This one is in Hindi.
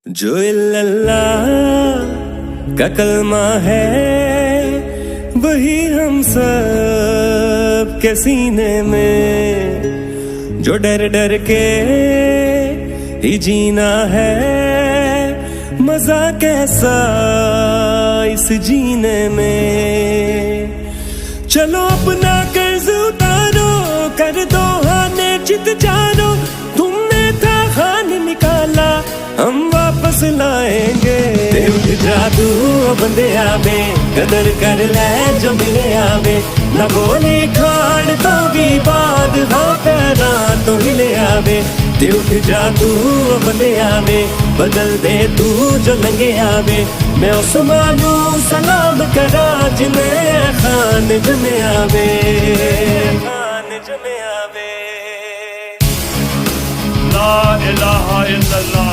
जो इल्लल्लाह का कलमा है वही हम सब के सीने में, जो डर डर के ही जीना है, मजा कैसा इस जीने में। चलो अपना कर्ज उतारो, कर दो हाने चित जानो, तुमने था खान निकाला हम वापस लाएंगे। उठ जादू बंदे आवे, कदर कर ले जो मिले आवे, न गोली खाड़ तो भी बाद हाँ पैरा तो हिले आवे। उठ जादू बंदे आवे, बदल दे तू जो लंगे आवे, मैं उस मानू सलाम करा जिन्हें खान जमे आवे, खान जमे आवे। ला इलाहा इल्लल्लाह।